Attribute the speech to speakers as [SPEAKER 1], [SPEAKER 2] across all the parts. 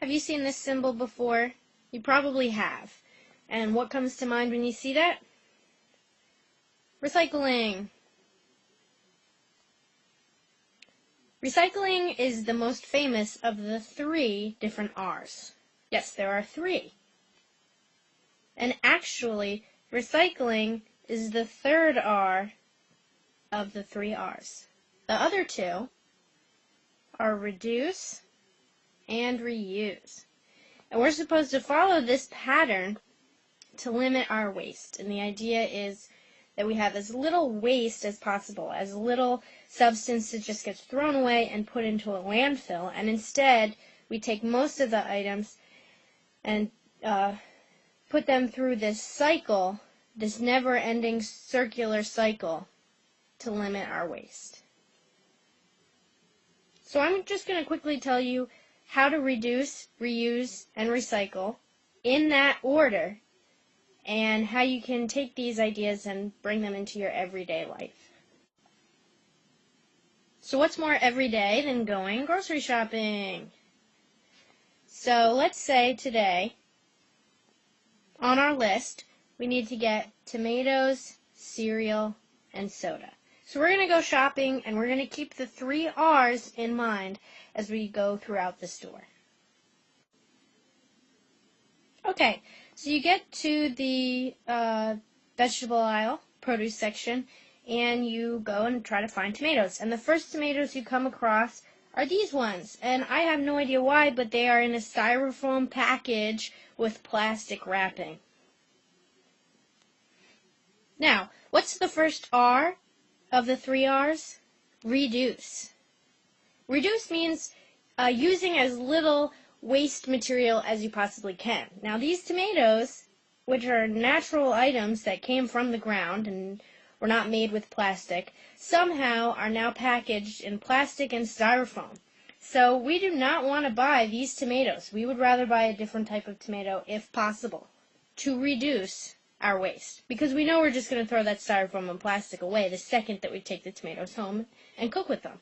[SPEAKER 1] Have you seen this symbol before? You probably have. And what comes to mind when you see that? Recycling. Recycling is the most famous of the 3 different R's. Yes, there are 3. And actually, recycling is the 3rd R of the 3 R's. The other 2 are reduce and reuse. And we're supposed to follow this pattern to limit our waste. And the idea is that we have as little waste as possible, as little substance that just gets thrown away and put into a landfill, and instead we take most of the items and put them through this cycle, this never-ending circular cycle, to limit our waste. So I'm just going to quickly tell you how to reduce, reuse, and recycle in that order, and how you can take these ideas and bring them into your everyday life. So what's more everyday than going grocery shopping? So let's say today, on our list, we need to get tomatoes, cereal, and soda. So we're going to go shopping, and we're going to keep the 3 R's in mind as we go throughout the store. Okay, so you get to the vegetable aisle, produce section, and you go and try to find tomatoes. And the first tomatoes you come across are these ones. And I have no idea why, but they are in a styrofoam package with plastic wrapping. Now, what's the first R of the 3 R's? Reduce. Reduce means using as little waste material as you possibly can. Now, these tomatoes, which are natural items that came from the ground and were not made with plastic, somehow are now packaged in plastic and styrofoam. So we do not want to buy these tomatoes. We would rather buy a different type of tomato if possible to reduce our waste, because we know we're just going to throw that styrofoam and plastic away the second that we take the tomatoes home and cook with them.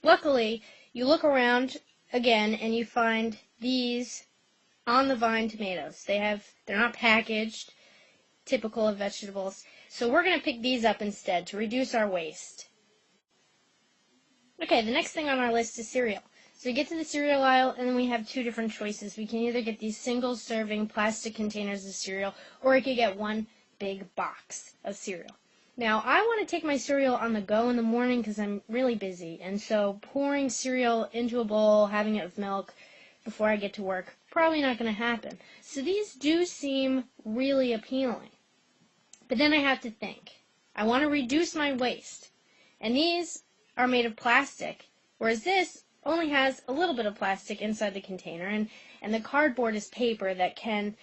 [SPEAKER 1] Luckily, you look around again and you find these on the vine tomatoes. They're not packaged, typical of vegetables. So we're going to pick these up instead to reduce our waste. Okay, the next thing on our list is cereal. So we get to the cereal aisle, and then we have 2 different choices. We can either get these single-serving plastic containers of cereal, or we could get one big box of cereal. Now, I want to take my cereal on the go in the morning because I'm really busy, and so pouring cereal into a bowl, having it with milk before I get to work, probably not going to happen. So these do seem really appealing. But then I have to think. I want to reduce my waste. And these are made of plastic, whereas this only has a little bit of plastic inside the container, and the cardboard is paper that can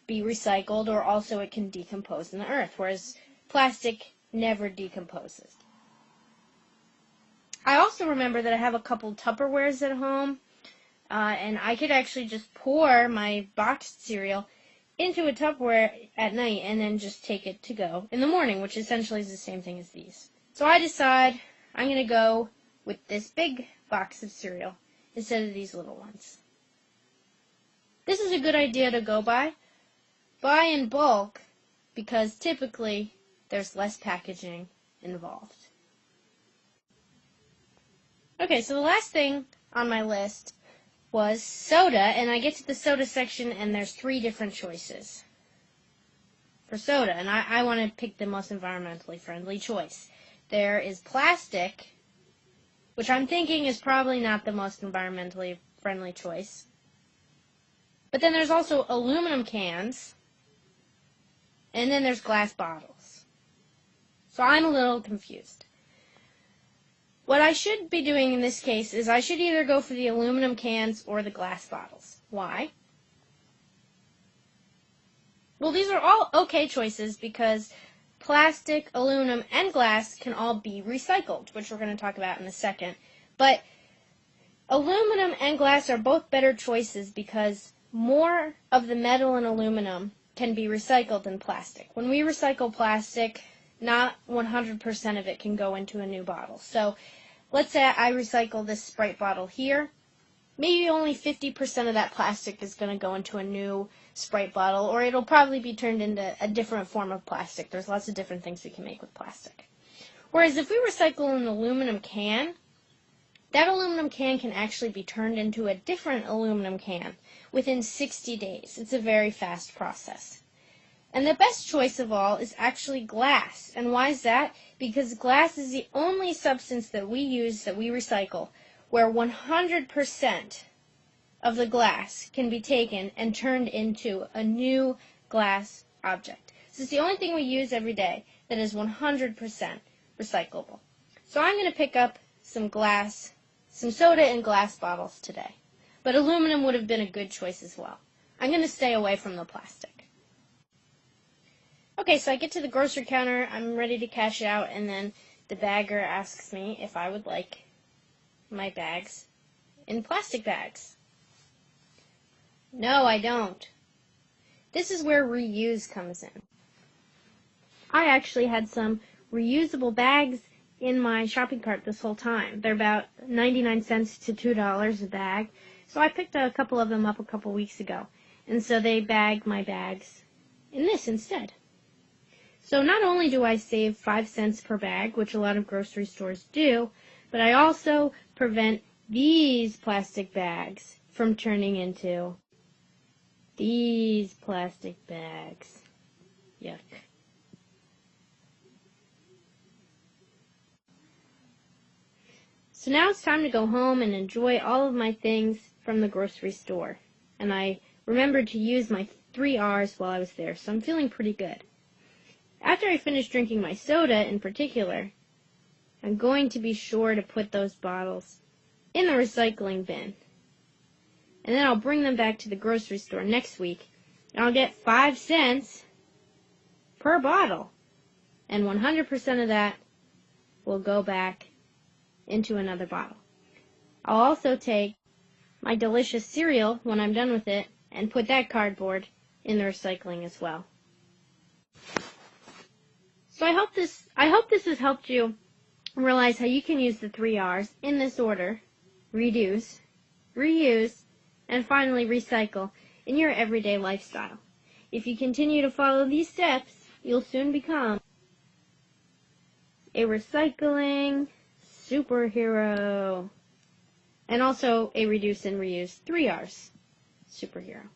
[SPEAKER 1] be recycled, or also it can decompose in the earth, whereas plastic never decomposes. I also remember that I have a couple Tupperwares at home, and I could actually just pour my boxed cereal into a Tupperware at night and then just take it to go in the morning, which essentially is the same thing as these. So I decide I'm going to go with this big box of cereal instead of these little ones. This is a good idea to go by. Buy in bulk, because typically there's less packaging involved. Okay, so the last thing on my list was soda, and I get to the soda section and there's 3 different choices for soda, and I want to pick the most environmentally friendly choice. There is plastic, which I'm thinking is probably not the most environmentally friendly choice. But then there's also aluminum cans, and then there's glass bottles. So I'm a little confused. What I should be doing in this case is I should either go for the aluminum cans or the glass bottles. Why? Well, these are all okay choices because plastic, aluminum, and glass can all be recycled, which we're going to talk about in a second. But aluminum and glass are both better choices because more of the metal and aluminum can be recycled than plastic. When we recycle plastic, not 100% of it can go into a new bottle. So let's say I recycle this Sprite bottle here. Maybe only 50% of that plastic is going to go into a new Sprite bottle, or it'll probably be turned into a different form of plastic. There's lots of different things we can make with plastic. Whereas if we recycle an aluminum can, that aluminum can can actually be turned into a different aluminum can within 60 days. It's a very fast process. And the best choice of all is actually glass. And why is that? Because glass is the only substance that we use, that we recycle, where 100% of the glass can be taken and turned into a new glass object. So it's the only thing we use every day that is 100% recyclable. So I'm going to pick up some soda and glass bottles today. But aluminum would have been a good choice as well. I'm going to stay away from the plastic. Okay, so I get to the grocery counter, I'm ready to cash out, and then the bagger asks me if I would like my bags in plastic bags. No, I don't. This is where reuse comes in. I actually had some reusable bags in my shopping cart this whole time. They're about 99 cents to $2 a bag. So I picked a couple of them up a couple weeks ago. And so they bag my bags in this instead. So not only do I save 5 cents per bag, which a lot of grocery stores do, but I also prevent these plastic bags from turning into these plastic bags. Yuck. So now it's time to go home and enjoy all of my things from the grocery store. And I remembered to use my 3 R's while I was there, so I'm feeling pretty good. After I finish drinking my soda in particular, I'm going to be sure to put those bottles in the recycling bin. And then I'll bring them back to the grocery store next week, and I'll get 5 cents per bottle. And 100% of that will go back into another bottle. I'll also take my delicious cereal when I'm done with it and put that cardboard in the recycling as well. So I hope this has helped you realize how you can use the 3 R's in this order: reduce, reuse, and finally recycle in your everyday lifestyle. If you continue to follow these steps, you'll soon become a recycling superhero, and also a reduce and reuse 3 R's superhero.